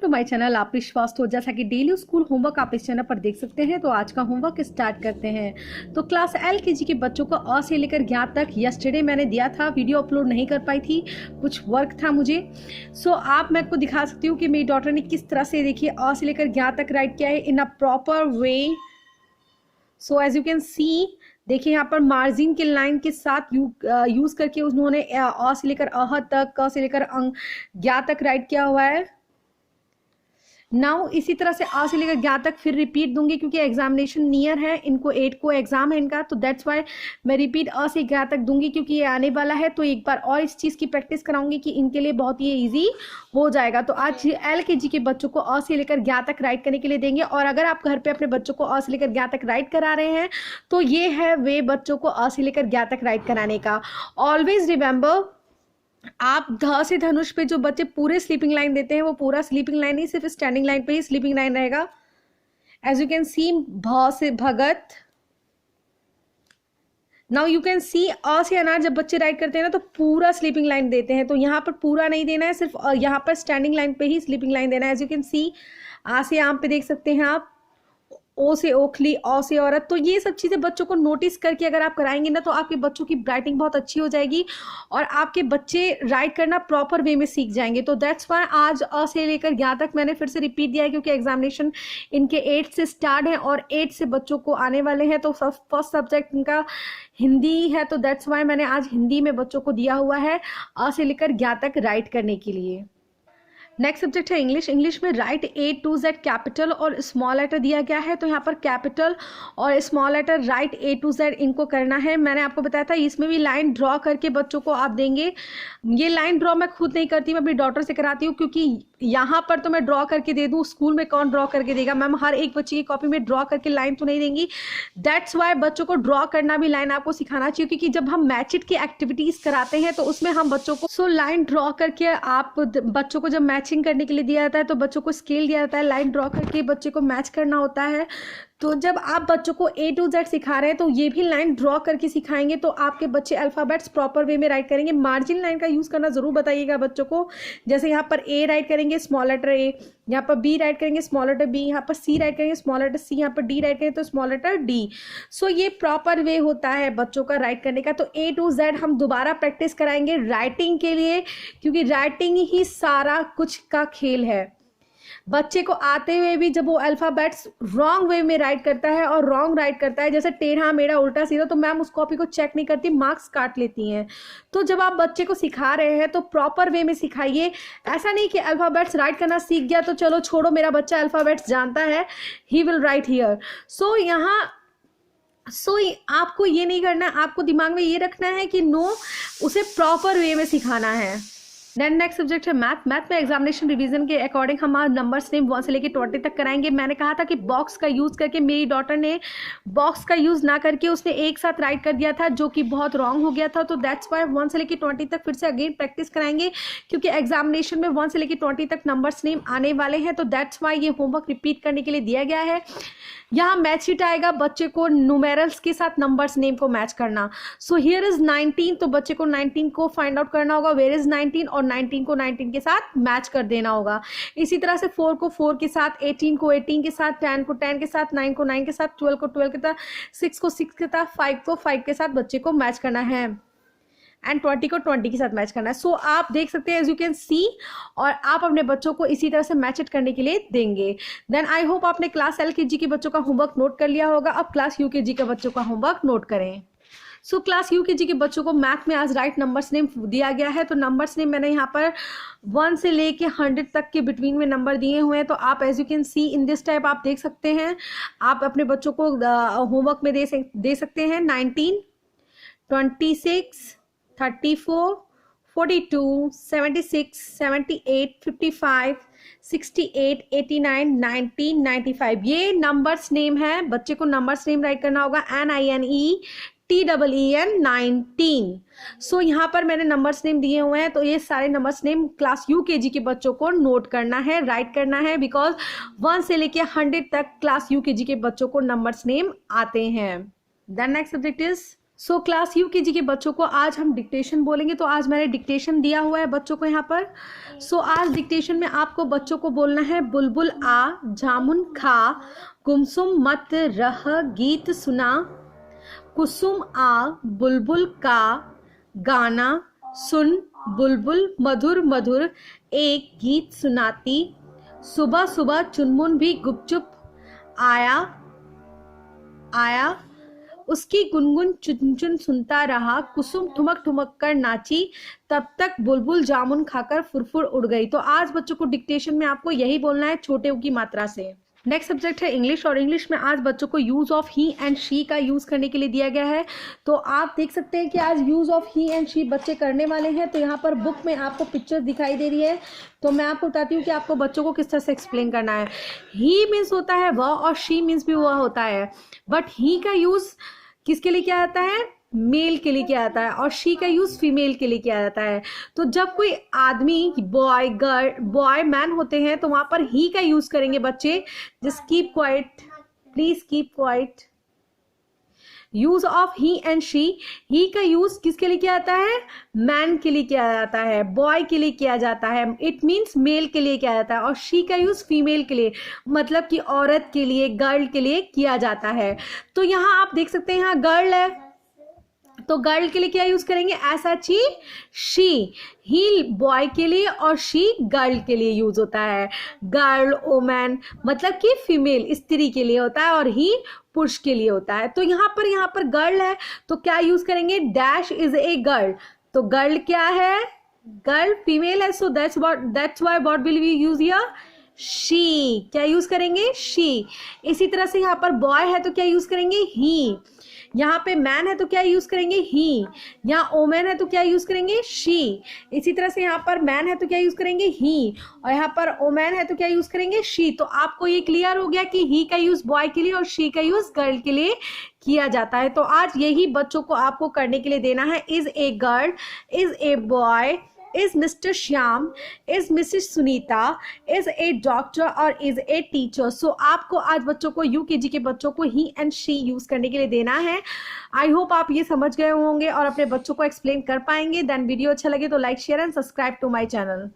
To my channel आप विश्वास। तो जैसा कि डेली स्कूल होमवर्क आप इस चैनल पर देख सकते हैं, तो आज का होमवर्क स्टार्ट करते हैं। तो क्लास LKG के बच्चों को अ से लेकर ज्ञ तक यस्टरडे मैंने दिया था, वीडियो अपलोड नहीं कर पाई थी, कुछ वर्क था मुझे। आप मैं आपको दिखा सकती हूँ कि मेरी डॉटर ने किस तरह से देखिए अ से लेकर ज्ञ तक राइट किया है in a proper way. So as you can see, देखिए यहाँ पर मार्जिन के लाइन के साथ यूज करके उन्होंने अ से लेकर अह तक, क से लेकर ज्ञ तक राइट किया हुआ है। नाउ इसी तरह से आ से लेकर ज्ञ तक फिर रिपीट दूंगी क्योंकि एग्जामिनेशन नियर है, इनको 8 को एग्जाम है इनका, तो दैट्स वाई मैं रिपीट अ से ज्ञ तक दूंगी क्योंकि ये आने वाला है। तो एक बार और इस चीज़ की प्रैक्टिस कराऊंगी कि इनके लिए बहुत ही ईजी हो जाएगा। तो आज LKG के बच्चों को अ से लेकर ज्ञ तक राइट करने के लिए देंगे, और अगर आप घर पे अपने बच्चों को अ से लेकर ज्ञ तक राइट करा रहे हैं तो ये है वे बच्चों को अ से लेकर ज्ञ तक राइट कराने का। ऑलवेज रिमेंबर, आप ध से धनुष पे जो बच्चे पूरे स्लीपिंग लाइन देते हैं वो पूरा स्लीपिंग लाइन नहीं, सिर्फ स्टैंडिंग लाइन पे ही स्लीपिंग लाइन रहेगा। एज यू कैन सी, भ से भगत। नाउ यू कैन सी अ से अनार जब बच्चे राइट करते हैं ना तो पूरा स्लीपिंग लाइन देते हैं, तो यहाँ पर पूरा नहीं देना है, सिर्फ यहाँ पर स्टैंडिंग लाइन पे ही स्लीपिंग लाइन देना है। एज यू कैन सी, आ से आम पे देख सकते हैं आप, ओ से ओखली, औ से औरत। तो ये सब चीज़ें बच्चों को नोटिस करके अगर आप कराएंगे ना तो आपके बच्चों की राइटिंग बहुत अच्छी हो जाएगी और आपके बच्चे राइट करना प्रॉपर वे में सीख जाएंगे। तो दैट्स वाई आज अ से लेकर ज्ञ तक मैंने फिर से रिपीट दिया है क्योंकि एग्जामिनेशन इनके 8 से स्टार्ट है और 8 से बच्चों को आने वाले हैं। तो फर्स्ट सब्जेक्ट इनका हिंदी है, तो दैट्स वाई मैंने आज हिंदी में बच्चों को दिया हुआ है अ से लेकर ज्ञ तक राइट करने के लिए। नेक्स्ट सब्जेक्ट है इंग्लिश। इंग्लिश में write A to Z capital और स्मॉल लेटर दिया गया है, तो यहाँ पर कैपिटल और small letter write A to Z इनको करना है। मैंने आपको बताया था इसमें भी लाइन ड्रॉ करके बच्चों को आप देंगे। ये लाइन ड्रॉ मैं खुद नहीं करती, मैं अपनी डॉटर से कराती हूँ क्योंकि यहाँ पर तो मैं ड्रॉ करके दे दूँ, स्कूल में कौन ड्रॉ करके देगा, मैम हर एक बच्चे की कॉपी में ड्रॉ करके लाइन तो नहीं देंगी। दैट्स वाई बच्चों को ड्रॉ करना भी लाइन आपको सिखाना चाहिए क्योंकि जब हम मैचिट की एक्टिविटीज कराते हैं तो उसमें हम बच्चों को लाइन ड्रॉ करके, आप बच्चों को जब मैचिंग करने के लिए दिया जाता है तो बच्चों को स्केल दिया जाता है, लाइन ड्रॉ करके बच्चे को मैच करना होता है। तो जब आप बच्चों को A to Z सिखा रहे हैं तो ये भी लाइन ड्रॉ करके सिखाएंगे तो आपके बच्चे अल्फ़ाबेट्स प्रॉपर वे में राइट करेंगे। मार्जिन लाइन का यूज़ करना ज़रूर बताइएगा बच्चों को, जैसे यहाँ पर A राइट करेंगे स्मॉल लेटर A, यहाँ पर B राइट करेंगे स्मॉल लेटर B, यहाँ पर C राइट करेंगे स्मॉल लेटर C, यहाँ पर D राइट करेंगे तो स्मॉल लेटर D। सो ये प्रॉपर वे होता है बच्चों का राइट करने का। तो A to Z हम दोबारा प्रैक्टिस कराएंगे राइटिंग के लिए क्योंकि राइटिंग ही सारा कुछ का खेल है। बच्चे को आते हुए भी जब वो अल्फ़ाबेट्स रॉन्ग वे में राइट करता है और रॉन्ग राइट करता है, जैसे टेढ़ा मेढ़ा उल्टा सीधा, तो मैम उस कॉपी को चेक नहीं करती, मार्क्स काट लेती हैं। तो जब आप बच्चे को सिखा रहे हैं तो प्रॉपर वे में सिखाइए। ऐसा नहीं कि अल्फ़ाबेट्स राइट करना सीख गया तो चलो छोड़ो, मेरा बच्चा अल्फ़ाबेट्स जानता है, ही विल राइट हियर। आपको ये नहीं करना, आपको दिमाग में ये रखना है कि नो, उसे प्रॉपर वे में सिखाना है। देन नेक्स्ट सब्जेक्ट है मैथ। मैथ में एग्जामिनेशन रिवीजन के अकॉर्डिंग हम आज नंबर्स नेम 1 से लेकर 20 तक कराएंगे। मैंने कहा था कि बॉक्स का यूज़ करके, मेरी डॉटर ने बॉक्स का यूज़ ना करके उसने एक साथ राइट कर दिया था जो कि बहुत रॉन्ग हो गया था। तो दैट्स वाई 1 से लेकर 20 तक फिर से अगेन प्रैक्टिस कराएंगे क्योंकि एग्जामिनेशन में 1 से लेकर 20 तक नंबर्स नेम आने वाले हैं। तो दैट्स वाई ये होमवर्क रिपीट करने के लिए दिया गया है। यहाँ मैच शीट आएगा, बच्चे को न्यूमेरल्स के साथ नंबर्स नेम को मैच करना। सो हियर इज 19, तो बच्चे को 19 को फाइंड आउट करना होगा, वेयर इज 19, और 19 को 19 के साथ मैच कर देना होगा। इसी तरह से 4 को 4 के साथ, 18 को 18 के साथ, 10 को 10 के साथ, 9 को 9 के साथ, 12 को 12 के साथ, 6 को 6 के साथ, 5 को 5 के साथ बच्चे को मैच करना है एंड 20 को 20 के साथ मैच करना है। सो आप देख सकते हैं एज यू कैन सी, और आप अपने बच्चों को इसी तरह से मैच इट करने के लिए देंगे। देन आई होप आपने क्लास LKG के बच्चों का होमवर्क नोट कर लिया होगा। अब क्लास UKG के बच्चों का होमवर्क नोट करें। क्लास UKG के बच्चों को मैथ में आज राइट नंबर्स नेम दिया गया है। तो नंबर्स नेम मैंने यहाँ पर 1 से लेके 100 तक के बिटवीन में नंबर दिए हुए हैं। तो आप as you can see in this type आप देख सकते हैं, आप अपने बच्चों को होमवर्क में दे सकते हैं 19, 26, 34, 42, 76, 78, 55, 68, 89, 90, 95। ये नंबर्स नेम है। बच्चे को नंबर्स नेम राइट करना होगा NINETEEN 19। यहाँ पर मैंने नंबर्स नेम दिए हुए हैं, तो ये सारे नंबर्स नेम क्लास UKG के बच्चों को नोट करना है, राइट करना है, बिकॉज 1 से लेके 100 तक क्लास UKG के बच्चों को नंबर्स नेम आते हैं। Then next subject is so class UKG के बच्चों को आज हम डिक्टेशन बोलेंगे। तो आज मैंने डिक्टेशन दिया हुआ है बच्चों को यहाँ पर। सो आज डिक्टेशन में आपको बच्चों को बोलना है बुलबुल आ, जामुन खा, गुमसुम मत रह, गीत सुना, कुसुम आ, बुलबुल का, गाना सुन, बुलबुल मधुर मधुर एक गीत सुनाती, सुबह सुबह चुनमुन भी गुपचुप आया आया, उसकी गुनगुन चुन चुन सुनता रहा, कुसुम ठुमक ठुमक कर नाची, तब तक बुलबुल जामुन खाकर फुरफुर उड़ गई। तो आज बच्चों को डिक्टेशन में आपको यही बोलना है छोटे ऊ की मात्रा से। नेक्स्ट सब्जेक्ट है इंग्लिश, और इंग्लिश में आज बच्चों को use of he and she का यूज करने के लिए दिया गया है। तो आप देख सकते हैं कि आज use of he and she बच्चे करने वाले हैं। तो यहाँ पर बुक में आपको पिक्चर्स दिखाई दे रही है, तो मैं आपको बताती हूँ कि आपको बच्चों को किस तरह से एक्सप्लेन करना है। ही मीन्स होता है वह, और शी मीन्स भी वह होता है, बट ही का यूज किसके लिए किया जाता है? मेल के लिए किया जाता है, और शी का यूज फीमेल के लिए किया जाता है। तो जब कोई आदमी बॉय गर्ल बॉय मैन होते हैं तो वहां पर ही का यूज करेंगे बच्चे। Just keep quiet, please keep quiet. Use of he and she, he का यूज किसके लिए किया जाता है? मैन के लिए किया जाता है, बॉय के लिए किया जाता है, इट मीन्स मेल के लिए किया जाता है। और शी का यूज फीमेल के लिए, मतलब कि औरत के लिए, गर्ल के लिए किया जाता है। तो यहाँ आप देख सकते हैं यहाँ गर्ल है, तो गर्ल के लिए क्या यूज करेंगे? एसएचई शी। ही बॉय के लिए और शी गर्ल के लिए यूज होता है। गर्ल वोमैन मतलब कि फीमेल स्त्री के लिए होता है, और ही पुरुष के लिए होता है। तो यहाँ पर गर्ल है तो क्या यूज करेंगे? Dash is a girl. तो गर्ल क्या है? गर्ल फीमेल है, so that's why what will we use here? She. क्या यूज करेंगे? शी। इसी तरह से यहाँ पर बॉय है तो क्या यूज करेंगे? ही। यहाँ पे मैन है तो क्या यूज करेंगे? ही। यहाँ ओमेन है तो क्या यूज करेंगे? शी। इसी तरह से यहाँ पर मैन है तो क्या यूज करेंगे? ही। और यहाँ पर ओमेन है तो क्या यूज करेंगे? शी। तो आपको ये क्लियर हो गया कि ही का यूज बॉय के लिए और शी का यूज गर्ल के लिए किया जाता है। तो आज यही बच्चों को आपको करने के लिए देना है। Is a girl, is a boy, is mister Shyam, is Mrs Sunita, is a doctor और इज ए टीचर। सो आपको आज बच्चों को यूकेजी के बच्चों को ही एंड शी यूज करने के लिए देना है। आई होप आप ये समझ गए होंगे और अपने बच्चों को एक्सप्लेन कर पाएंगे। देन वीडियो अच्छा लगे तो like share and subscribe to my channel.